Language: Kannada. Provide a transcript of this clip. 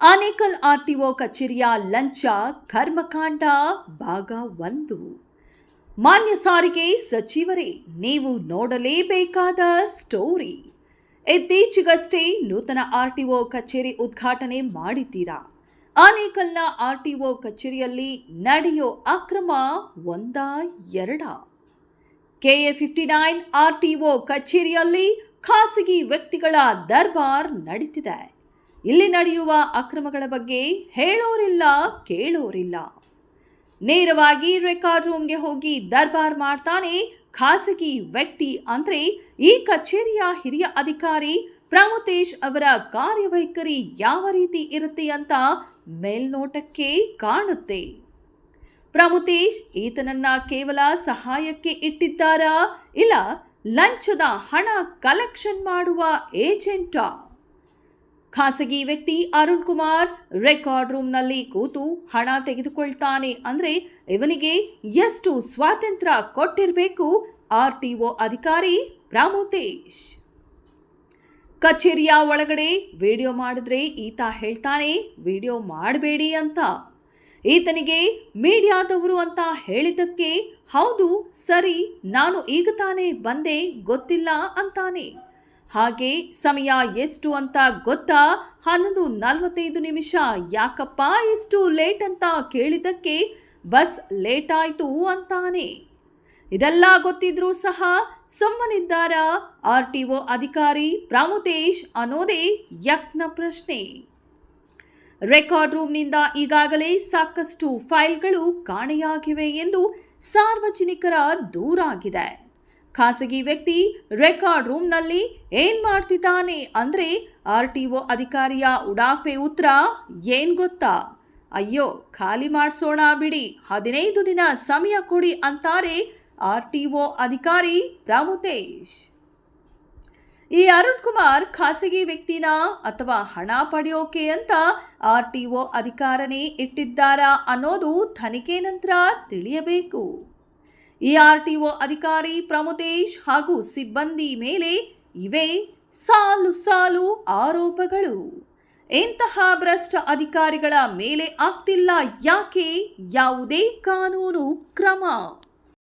ಆನೇಕಲ್ ಆರ್ಟಿಒ ಕಚೇರಿಯ ಲಂಚ ಕರ್ಮಕಾಂಡ ಭಾಗ 1. ಮಾನ್ಯ ಸಾರಿಗೆ ಸಚಿವರೇ, ನೀವು ನೋಡಲೇಬೇಕಾದ ಸ್ಟೋರಿ. ಇತ್ತೀಚೆಗಷ್ಟೇ ನೂತನ ಆರ್ಟಿಒ ಕಚೇರಿ ಉದ್ಘಾಟನೆ ಮಾಡಿದ್ದೀರಾ. ಆನೇಕಲ್ನ ಆರ್ಟಿಒ ಕಚೇರಿಯಲ್ಲಿ ನಡೆಯೋ ಅಕ್ರಮ ಒಂದಾ ಎರಡಾ? KA59 ಆರ್ಟಿಒ ಕಚೇರಿಯಲ್ಲಿ ಖಾಸಗಿ ವ್ಯಕ್ತಿಗಳ ದರ್ಬಾರ್ ನಡೀತಿದೆ. ಇಲ್ಲಿ ನಡೆಯುವ ಅಕ್ರಮಗಳ ಬಗ್ಗೆ ಹೇಳೋರಿಲ್ಲ, ಕೇಳೋರಿಲ್ಲ. ನೇರವಾಗಿ ರೆಕಾರ್ಡ್ ರೂಮ್ಗೆ ಹೋಗಿ ದರ್ಬಾರ್ ಮಾಡ್ತಾನೆ ಖಾಸಗಿ ವ್ಯಕ್ತಿ. ಅಂದ್ರೆ ಈ ಕಚೇರಿಯ ಹಿರಿಯ ಅಧಿಕಾರಿ ಪ್ರಮುತೇಶ್ ಅವರ ಕಾರ್ಯವೈಖರಿ ಯಾವ ರೀತಿ ಇರುತ್ತೆ ಅಂತ ಮೇಲ್ನೋಟಕ್ಕೆ ಕಾಣುತ್ತೆ. ಪ್ರಮುತೇಶ್ ಈತನನ್ನ ಕೇವಲ ಸಹಾಯಕ್ಕೆ ಇಟ್ಟಿದ್ದಾರಾ, ಇಲ್ಲ ಲಂಚದ ಹಣ ಕಲೆಕ್ಷನ್ ಮಾಡುವ ಏಜೆಂಟಾ? ಖಾಸಗಿ ವ್ಯಕ್ತಿ ಅರುಣ್ ಕುಮಾರ್ ರೆಕಾರ್ಡ್ ರೂಮ್ನಲ್ಲಿ ಕೂತು ಹಣ ತೆಗೆದುಕೊಳ್ತಾನೆ ಅಂದ್ರೆ ಇವನಿಗೆ ಎಷ್ಟು ಸ್ವಾತಂತ್ರ್ಯ ಕೊಟ್ಟಿರಬೇಕು ಆರ್ಟಿಒ ಅಧಿಕಾರಿ ಪ್ರಮುತೇಶ್? ಕಚೇರಿಯ ಒಳಗಡೆ ವಿಡಿಯೋ ಮಾಡಿದ್ರೆ ಈತ ಹೇಳ್ತಾನೆ ವಿಡಿಯೋ ಮಾಡಬೇಡಿ ಅಂತ. ಈತನಿಗೆ ಮೀಡಿಯಾದವರು ಅಂತ ಹೇಳಿದ್ದಕ್ಕೆ ಹೌದು ಸರಿ, ನಾನು ಈಗ ತಾನೇ ಬಂದೆ, ಗೊತ್ತಿಲ್ಲ ಅಂತಾನೆ. ಹಾಗೆ ಸಮಯ ಎಷ್ಟು ಅಂತ ಗೊತ್ತಾ? 11:45. ಯಾಕಪ್ಪ ಇಷ್ಟು ಲೇಟ್ ಅಂತ ಕೇಳಿದ್ದಕ್ಕೆ ಬಸ್ ಲೇಟ್ ಆಯ್ತು ಅಂತಾನೆ. ಇದೆಲ್ಲ ಗೊತ್ತಿದ್ರೂ ಸಹ ಸುಮ್ಮನಿದ್ದಾರ ಆರ್ಟಿಒ ಅಧಿಕಾರಿ ಪ್ರಮುತೇಶ್ ಅನ್ನೋದೇ ಯಜ್ಞ ಪ್ರಶ್ನೆ. ರೆಕಾರ್ಡ್ ರೂಮ್ನಿಂದ ಈಗಾಗಲೇ ಸಾಕಷ್ಟು ಫೈಲ್ಗಳು ಕಾಣೆಯಾಗಿವೆ ಎಂದು ಸಾರ್ವಜನಿಕರ ದೂರಾಗಿದೆ. ಖಾಸಗಿ ವ್ಯಕ್ತಿ ರೆಕಾರ್ಡ್ ರೂಮ್ನಲ್ಲಿ ಏನ್ ಮಾಡ್ತಿದ್ದಾನೆ ಅಂದ್ರೆ ಆರ್ಟಿಒ ಅಧಿಕಾರಿಯ ಉಡಾಫೆ ಉತ್ತರ ಏನ್ ಗೊತ್ತಾ? ಅಯ್ಯೋ ಖಾಲಿ ಮಾಡಿಸೋಣ ಬಿಡಿ, 15 ದಿನ ಸಮಯ ಕೊಡಿ ಅಂತಾರೆ ಆರ್ಟಿಒ ಅಧಿಕಾರಿ ಪ್ರಮುತೇಶ್. ಈ ಅರುಣ್ ಕುಮಾರ್ ಖಾಸಗಿ ವ್ಯಕ್ತಿನ ಅಥವಾ ಹಣ ಪಡೆಯೋಕೆ ಅಂತ ಆರ್ಟಿಒ ಅಧಿಕಾರನೇ ಇಟ್ಟಿದ್ದಾರಾ ಅನ್ನೋದು ತನಿಖೆ ನಂತರ ತಿಳಿಯಬೇಕು. ಈ ಆರ್ಟಿಒ ಅಧಿಕಾರಿ ಪ್ರಮುತೇಶ್ ಹಾಗೂ ಸಿಬ್ಬಂದಿ ಮೇಲೆ ಇವೆ ಸಾಲು ಸಾಲು ಆರೋಪಗಳು. ಇಂತಹ ಭ್ರಷ್ಟ ಅಧಿಕಾರಿಗಳ ಮೇಲೆ ಆಗ್ತಿಲ್ಲ ಯಾಕೆ ಯಾವುದೇ ಕಾನೂನು ಕ್ರಮ?